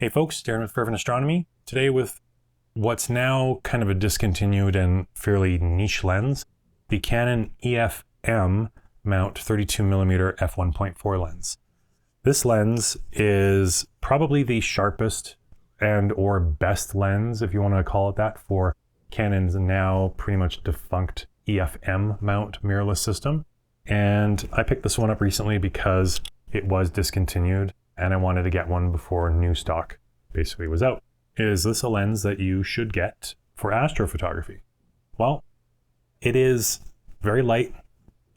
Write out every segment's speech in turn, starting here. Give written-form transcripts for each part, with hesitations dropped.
Hey folks, Darren with Fervent Astronomy. Today with what's now kind of a discontinued and fairly niche lens, the Canon EF-M mount 32mm f1.4 lens. This lens is probably the sharpest and or best lens, if you want to call it that, for Canon's now pretty much defunct EF-M mount mirrorless system. And I picked this one up recently because it was discontinued and I wanted to get one before new stock basically was out. Is this a lens that you should get for astrophotography? Well, it is very light,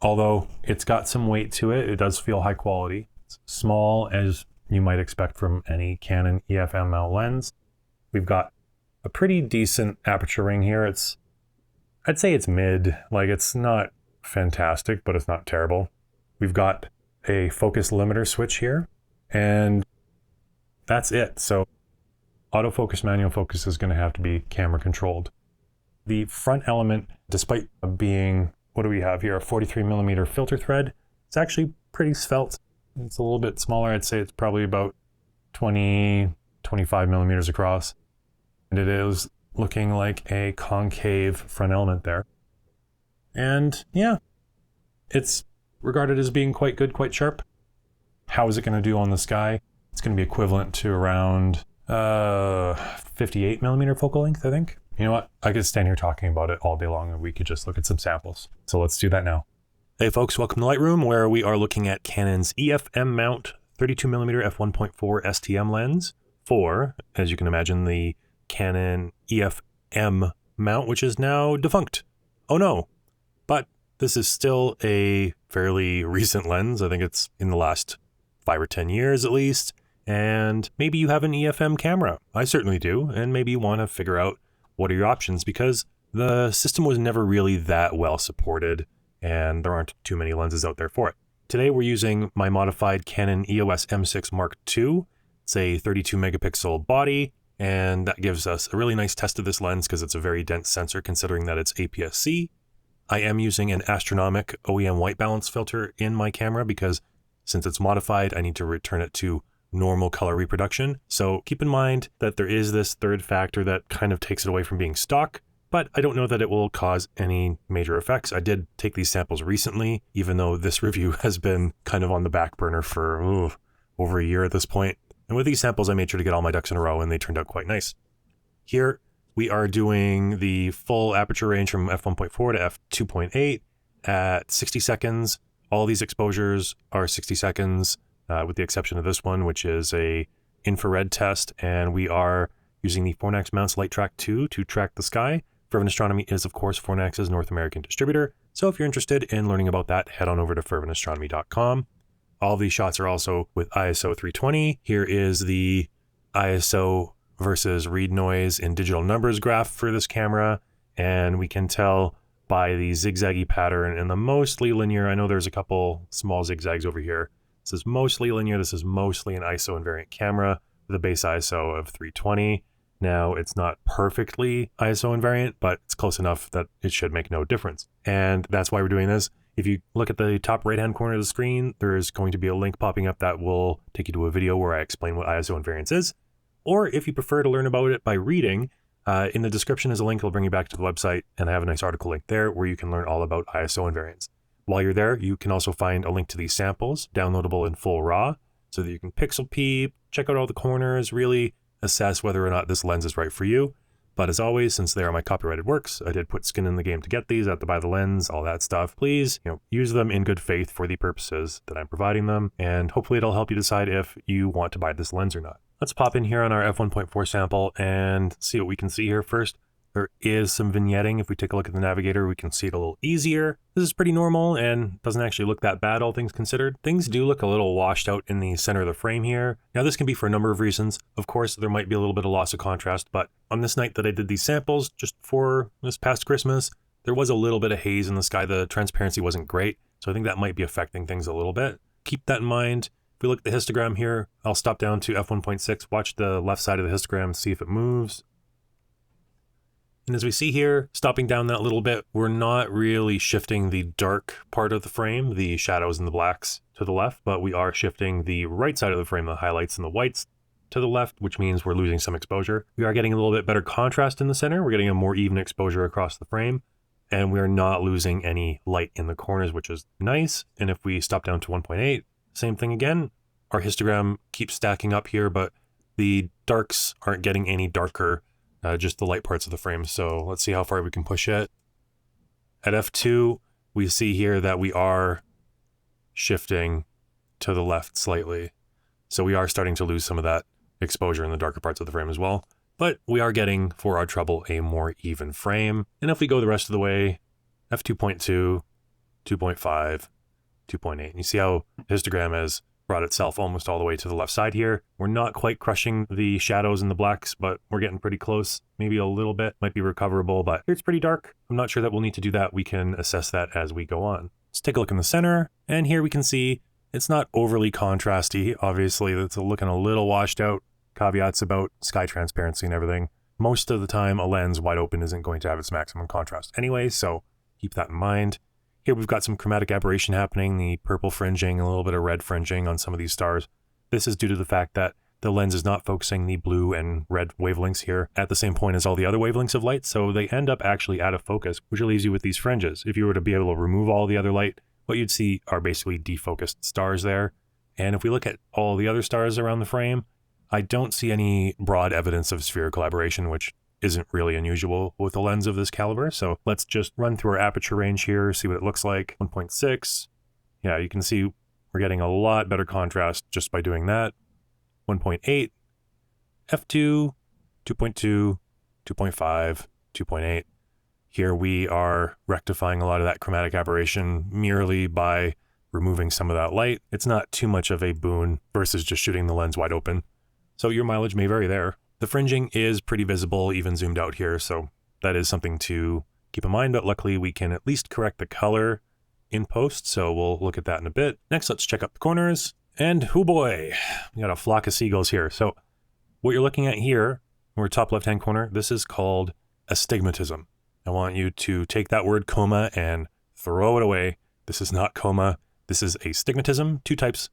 although it's got some weight to it. It does feel high quality. It's small, as you might expect from any Canon EF-M mount lens. We've got a pretty decent aperture ring here. I'd say it's mid, like it's not fantastic, but it's not terrible. We've got a focus limiter switch here, and that's it. So autofocus, manual focus is going to have to be camera controlled. The front element, despite being, what do we have here, a 43mm filter thread, it's actually pretty svelte. It's a little bit smaller. I'd say it's probably about 25mm across. And it is looking like a concave front element there. And yeah, it's regarded as being quite good, quite sharp. How is it going to do on the sky? It's going to be equivalent to around 58mm focal length, I think. You know what? I could stand here talking about it all day long and we could just look at some samples. So let's do that now. Hey folks, welcome to Lightroom, where we are looking at Canon's EF-M mount 32mm f1.4 STM lens for, as you can imagine, the Canon EF-M mount, which is now defunct. Oh no. But this is still a fairly recent lens. I think it's in the last 5 or 10 years at least. And maybe you have an EF-M camera. I certainly do. And maybe you want to figure out what are your options, because the system was never really that well supported and there aren't too many lenses out there for it. Today we're using my modified Canon EOS M6 Mark II. It's a 32 megapixel body, and that gives us a really nice test of this lens because it's a very dense sensor considering that it's APS-C. I am using an Astronomic OEM white balance filter in my camera because since it's modified, I need to return it to normal color reproduction. So keep in mind that there is this third factor that kind of takes it away from being stock, but I don't know that it will cause any major effects. I did take these samples recently, even though this review has been kind of on the back burner for over a year at this point. And with these samples, I made sure to get all my ducks in a row and they turned out quite nice. Here we are doing the full aperture range from f1.4 to f2.8 at 60 seconds. All these exposures are 60 seconds. With the exception of this one, which is a infrared test, and we are using the Fornax Mounts LighTrack II to track the sky. Fervent Astronomy is, of course, Fornax's North American distributor, so if you're interested in learning about that, head on over to ferventastronomy.com. All these shots are also with ISO 320. Here is the ISO versus read noise in digital numbers graph for this camera, and we can tell by the zigzaggy pattern and the mostly linear. I know there's a couple small zigzags over here. This is mostly linear. This is mostly an ISO invariant camera with a base ISO of 320. Now, it's not perfectly ISO invariant, but it's close enough that it should make no difference. And that's why we're doing this. If you look at the top right-hand corner of the screen, there is going to be a link popping up that will take you to a video where I explain what ISO invariance is. Or if you prefer to learn about it by reading, in the description is a link that'll bring you back to the website, and I have a nice article link there where you can learn all about ISO invariance. While you're there, you can also find a link to these samples, downloadable in full RAW, so that you can pixel peep, check out all the corners, really assess whether or not this lens is right for you. But as always, since they are my copyrighted works, I did put skin in the game to get these, I have to buy the lens, all that stuff. Please, use them in good faith for the purposes that I'm providing them, and hopefully it'll help you decide if you want to buy this lens or not. Let's pop in here on our f1.4 sample and see what we can see here first. There is some vignetting. If we take a look at the navigator, we can see it a little easier. This is pretty normal and doesn't actually look that bad, all things considered. Things do look a little washed out in the center of the frame here. Now, this can be for a number of reasons. Of course, there might be a little bit of loss of contrast, but on this night that I did these samples, just for this past Christmas, there was a little bit of haze in the sky. The transparency wasn't great, so I think that might be affecting things a little bit. Keep that in mind. If we look at the histogram here, I'll stop down to f1.6, watch the left side of the histogram, see if it moves. And as we see here, stopping down that little bit, we're not really shifting the dark part of the frame, the shadows and the blacks to the left, but we are shifting the right side of the frame, the highlights and the whites. to the left, which means we're losing some exposure. We are getting a little bit better contrast in the center. We're getting a more even exposure across the frame, and we're not losing any light in the corners, which is nice. And if we stop down to 1.8, same thing again. Our histogram keeps stacking up here, but the darks aren't getting any darker, just the light parts of the frame. So let's see how far we can push it. At f2, we see here that we are shifting to the left slightly. So we are starting to lose some of that exposure in the darker parts of the frame as well. But we are getting, for our trouble, a more even frame. And if we go the rest of the way, f2.2, 2.5, 2.8. You see how histogram has brought itself almost all the way to the left side here. We're not quite crushing the shadows and the blacks, but we're getting pretty close. Maybe a little bit, might be recoverable, but it's pretty dark. I'm not sure that we'll need to do that. We can assess that as we go on. Let's take a look in the center. And here we can see it's not overly contrasty. Obviously, it's looking a little washed out. Caveats about sky transparency and everything. Most of the time, a lens wide open isn't going to have its maximum contrast anyway, so keep that in mind. Here we've got some chromatic aberration happening, the purple fringing, a little bit of red fringing on some of these stars. This is due to the fact that the lens is not focusing the blue and red wavelengths here at the same point as all the other wavelengths of light, so they end up actually out of focus, which leaves you with these fringes. If you were to be able to remove all the other light, what you'd see are basically defocused stars there. And if we look at all the other stars around the frame, I don't see any broad evidence of spherical aberration, which isn't really unusual with a lens of this caliber. So let's just run through our aperture range here, see what it looks like. 1.6. Yeah, you can see we're getting a lot better contrast just by doing that. 1.8. F2, 2.2, 2.5, 2.8. Here we are rectifying a lot of that chromatic aberration merely by removing some of that light. It's not too much of a boon versus just shooting the lens wide open. So your mileage may vary there. The fringing is pretty visible, even zoomed out here, so that is something to keep in mind, but luckily we can at least correct the color in post, so we'll look at that in a bit. Next, let's check up the corners, and oh boy, we got a flock of seagulls here. So what you're looking at here, our top left-hand corner, this is called astigmatism. I want you to take that word coma and throw it away. This is not coma, this is astigmatism. Two types.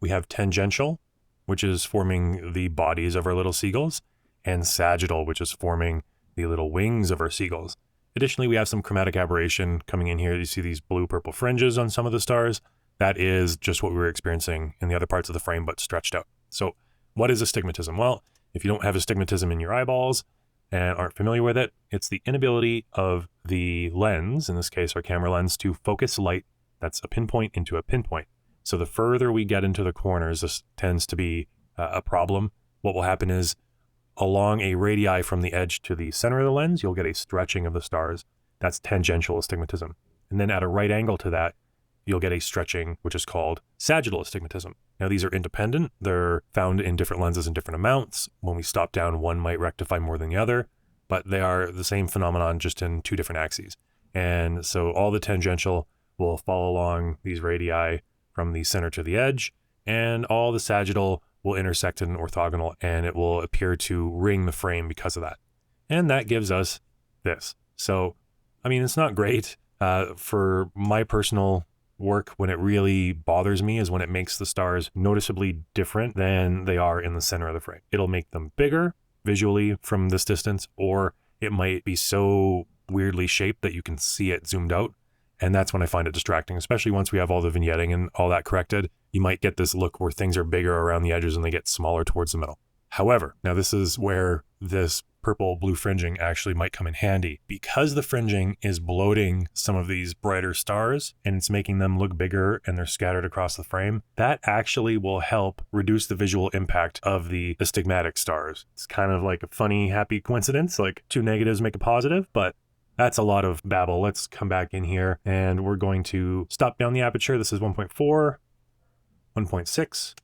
We have tangential, which is forming the bodies of our little seagulls, and sagittal, which is forming the little wings of our seagulls. Additionally, we have some chromatic aberration coming in here. You see these blue-purple fringes on some of the stars. That is just what we were experiencing in the other parts of the frame, but stretched out. So what is astigmatism? Well, if you don't have astigmatism in your eyeballs and aren't familiar with it, it's the inability of the lens, in this case our camera lens, to focus light that's a pinpoint into a pinpoint. So the further we get into the corners, this tends to be a problem. What will happen is along a radii from the edge to the center of the lens, you'll get a stretching of the stars. That's tangential astigmatism. And then at a right angle to that, you'll get a stretching, which is called sagittal astigmatism. Now these are independent. They're found in different lenses in different amounts. When we stop down, one might rectify more than the other, but they are the same phenomenon, just in two different axes. And so all the tangential will fall along these radii from the center to the edge, and all the sagittal will intersect in an orthogonal, and it will appear to ring the frame because of that. And that gives us this. So, I mean, it's not great. For my personal work, when it really bothers me is when it makes the stars noticeably different than they are in the center of the frame. It'll make them bigger visually from this distance, or it might be so weirdly shaped that you can see it zoomed out. And that's when I find it distracting, especially once we have all the vignetting and all that corrected. You might get this look where things are bigger around the edges and they get smaller towards the middle. However, now this is where this purple blue fringing actually might come in handy. Because the fringing is bloating some of these brighter stars and it's making them look bigger and they're scattered across the frame, that actually will help reduce the visual impact of the astigmatic stars. It's kind of like a funny, happy coincidence, like two negatives make a positive, but that's a lot of babble. Let's come back in here and we're going to stop down the aperture. This is 1.4, 1.6,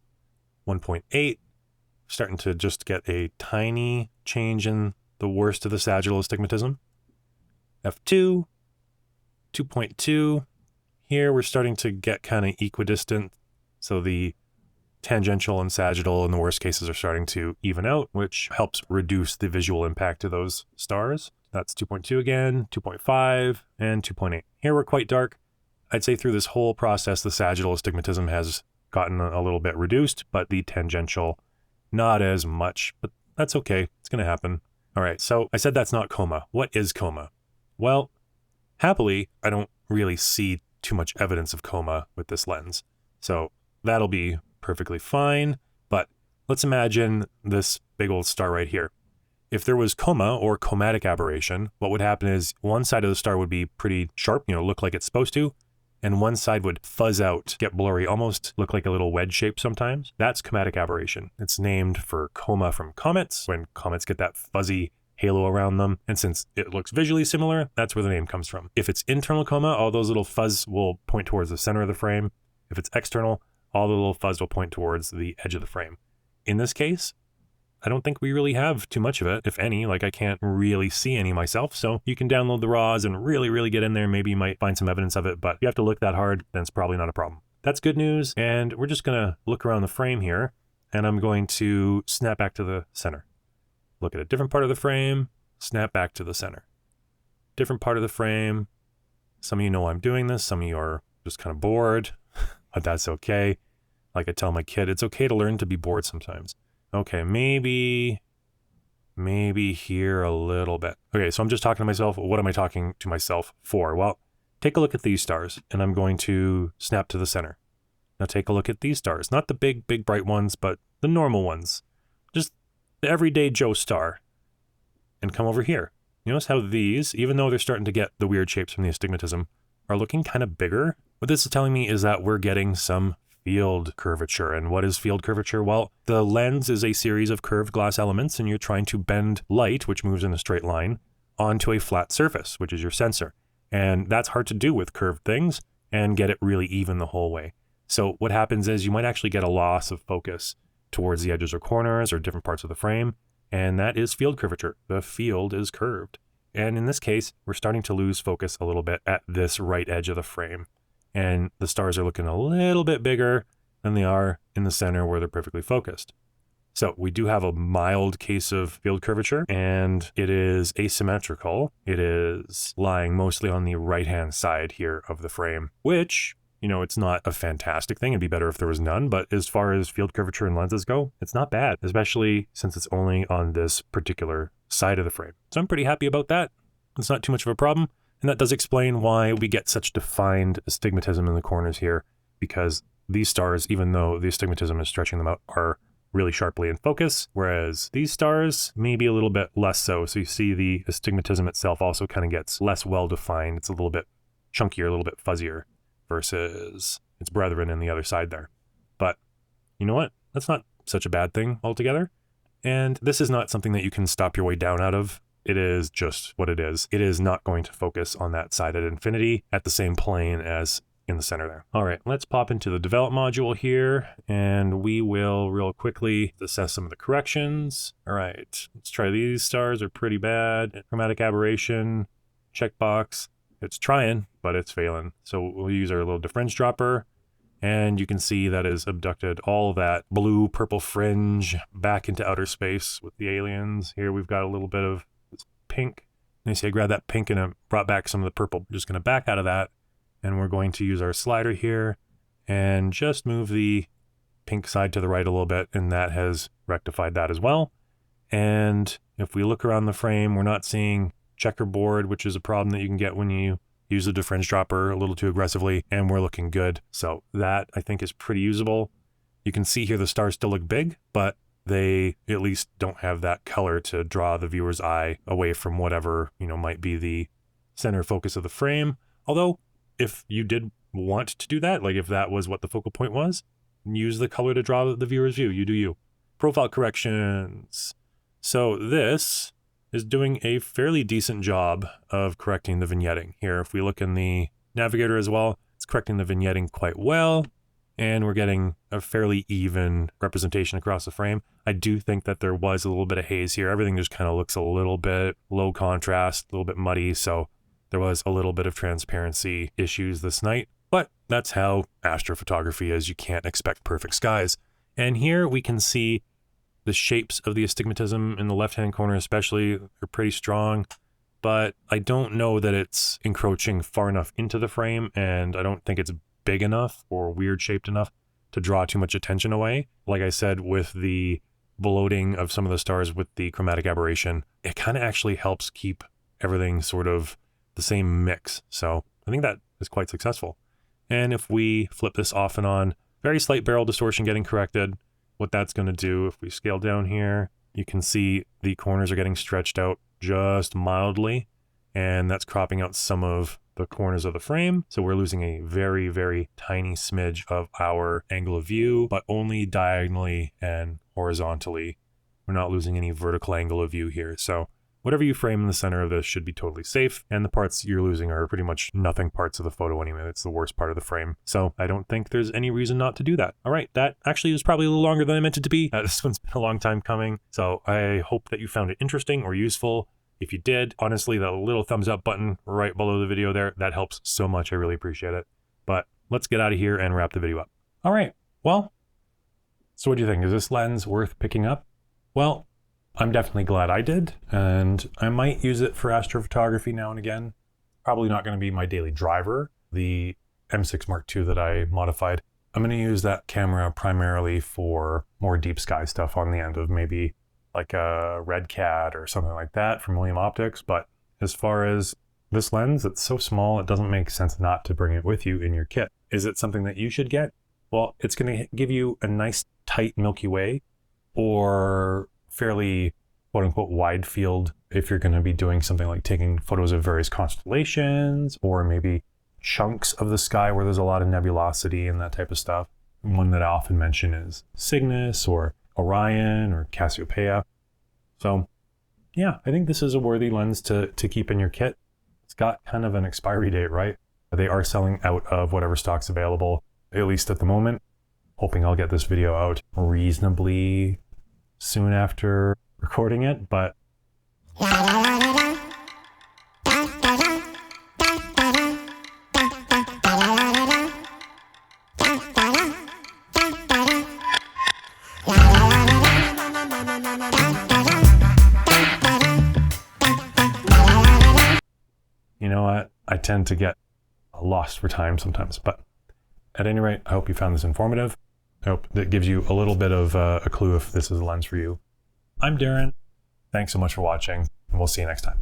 1.8. Starting to just get a tiny change in the worst of the sagittal astigmatism. F2, 2.2. Here we're starting to get kind of equidistant. So the tangential and sagittal in the worst cases are starting to even out, which helps reduce the visual impact of those stars. That's 2.2 again, 2.5, and 2.8. Here we're quite dark. I'd say through this whole process, the sagittal astigmatism has gotten a little bit reduced, but the tangential not as much, but that's okay. It's going to happen. All right, so I said that's not coma. What is coma? Well, happily, I don't really see too much evidence of coma with this lens. So that'll be perfectly fine. But let's imagine this big old star right here. If there was coma or chromatic aberration, what would happen is one side of the star would be pretty sharp, look like it's supposed to, and one side would fuzz out, get blurry, almost look like a little wedge shape sometimes. That's chromatic aberration. It's named for coma from comets, when comets get that fuzzy halo around them. And since it looks visually similar, that's where the name comes from. If it's internal coma, all those little fuzz will point towards the center of the frame. If it's external, all the little fuzz will point towards the edge of the frame. In this case, I don't think we really have too much of it, if any. Like, I can't really see any myself, so you can download the RAWs and really get in there. Maybe you might find some evidence of it, but if you have to look that hard, then it's probably not a problem. That's good news, and we're just gonna look around the frame here, and I'm going to snap back to the center. Look at a different part of the frame, snap back to the center. Different part of the frame. Some of you know I'm doing this, some of you are just kind of bored, but that's okay. Like I tell my kid, it's okay to learn to be bored sometimes. Okay, maybe here a little bit. Okay, so I'm just talking to myself. What am I talking to myself for? Well, take a look at these stars, and I'm going to snap to the center. Now take a look at these stars. Not the big bright ones, but the normal ones. Just the everyday Joe star. And come over here. You notice how these, even though they're starting to get the weird shapes from the astigmatism, are looking kind of bigger? What this is telling me is that we're getting some field curvature. And what is field curvature? Well, the lens is a series of curved glass elements, and you're trying to bend light, which moves in a straight line, onto a flat surface, which is your sensor. And that's hard to do with curved things and get it really even the whole way. So what happens is you might actually get a loss of focus towards the edges or corners or different parts of the frame, and that is field curvature. The field is curved. And in this case, we're starting to lose focus a little bit at this right edge of the frame. And the stars are looking a little bit bigger than they are in the center where they're perfectly focused. So we do have a mild case of field curvature, and it is asymmetrical. It is lying mostly on the right-hand side here of the frame, which, it's not a fantastic thing. It'd be better if there was none, but as far as field curvature and lenses go, it's not bad, especially since it's only on this particular side of the frame. So I'm pretty happy about that. It's not too much of a problem. And that does explain why we get such defined astigmatism in the corners here, because these stars, even though the astigmatism is stretching them out, are really sharply in focus, whereas these stars maybe a little bit less so. So you see the astigmatism itself also kind of gets less well-defined. It's a little bit chunkier, a little bit fuzzier versus its brethren in the other side there. But you know what? That's not such a bad thing altogether. And this is not something that you can stop your way down out of. It is just what it is. It is not going to focus on that side at infinity at the same plane as in the center there. All right, let's pop into the develop module here, and we will real quickly assess some of the corrections. All right, let's try these. Stars are pretty bad. Chromatic aberration, checkbox. It's trying, but it's failing. So we'll use our little difference dropper, and you can see that has abducted all that blue purple fringe back into outer space with the aliens. Here we've got a little bit of pink. And you see I grabbed that pink and it brought back some of the purple. We're just going to back out of that, and we're going to use our slider here and just move the pink side to the right a little bit, and that has rectified that as well. And if we look around the frame, we're not seeing checkerboard, which is a problem that you can get when you use the difference dropper a little too aggressively, and we're looking good. So that I think is pretty usable. You can see here the stars still look big, but they at least don't have that color to draw the viewer's eye away from whatever, might be the center focus of the frame. Although, if you did want to do that, like if that was what the focal point was, use the color to draw the viewer's view. You do you. Profile corrections. So this is doing a fairly decent job of correcting the vignetting. Here, if we look in the navigator as well, it's correcting the vignetting quite well. And we're getting a fairly even representation across the frame. I do think that there was a little bit of haze here. Everything just kind of looks a little bit low contrast, a little bit muddy. So there was a little bit of transparency issues this night. But that's how astrophotography is. You can't expect perfect skies. And here we can see the shapes of the astigmatism in the left-hand corner especially are pretty strong. But I don't know that it's encroaching far enough into the frame, and I don't think it's big enough or weird shaped enough to draw too much attention away. Like I said, with the bloating of some of the stars with the chromatic aberration, it kind of actually helps keep everything sort of the same mix. So I think that is quite successful. And if we flip this off and on, very slight barrel distortion getting corrected. What that's going to do, if we scale down here, you can see the corners are getting stretched out just mildly, and that's cropping out some of the corners of the frame. So we're losing a very, very tiny smidge of our angle of view, but only diagonally and horizontally. We're not losing any vertical angle of view here. So whatever you frame in the center of this should be totally safe. And the parts you're losing are pretty much nothing parts of the photo anyway. It's the worst part of the frame. So I don't think there's any reason not to do that. All right, that actually was probably a little longer than I meant it to be. This one's been a long time coming. So I hope that you found it interesting or useful. If you did, honestly, the little thumbs up button right below the video there, that helps so much. I really appreciate it. But let's get out of here and wrap the video up. All right, well, so what do you think? Is this lens worth picking up? Well, I'm definitely glad I did, and I might use it for astrophotography now and again. Probably not going to be my daily driver, the M6 Mark II that I modified. I'm going to use that camera primarily for more deep sky stuff on the end of maybe like a Red Cat or something like that from William Optics. But as far as this lens, it's so small, it doesn't make sense not to bring it with you in your kit. Is it something that you should get? Well, it's going to give you a nice tight Milky Way, or fairly quote unquote wide field if you're going to be doing something like taking photos of various constellations, or maybe chunks of the sky where there's a lot of nebulosity and that type of stuff. One that I often mention is Cygnus or Orion or Cassiopeia. So yeah, I think this is a worthy lens to keep in your kit. It's got kind of an expiry date, right? They are selling out of whatever stock's available, at least at the moment. Hoping I'll get this video out reasonably soon after recording it, but you know what? I tend to get lost for time sometimes, but at any rate, I hope you found this informative. I hope that gives you a little bit of a clue if this is a lens for you. I'm Darren. Thanks so much for watching, and we'll see you next time.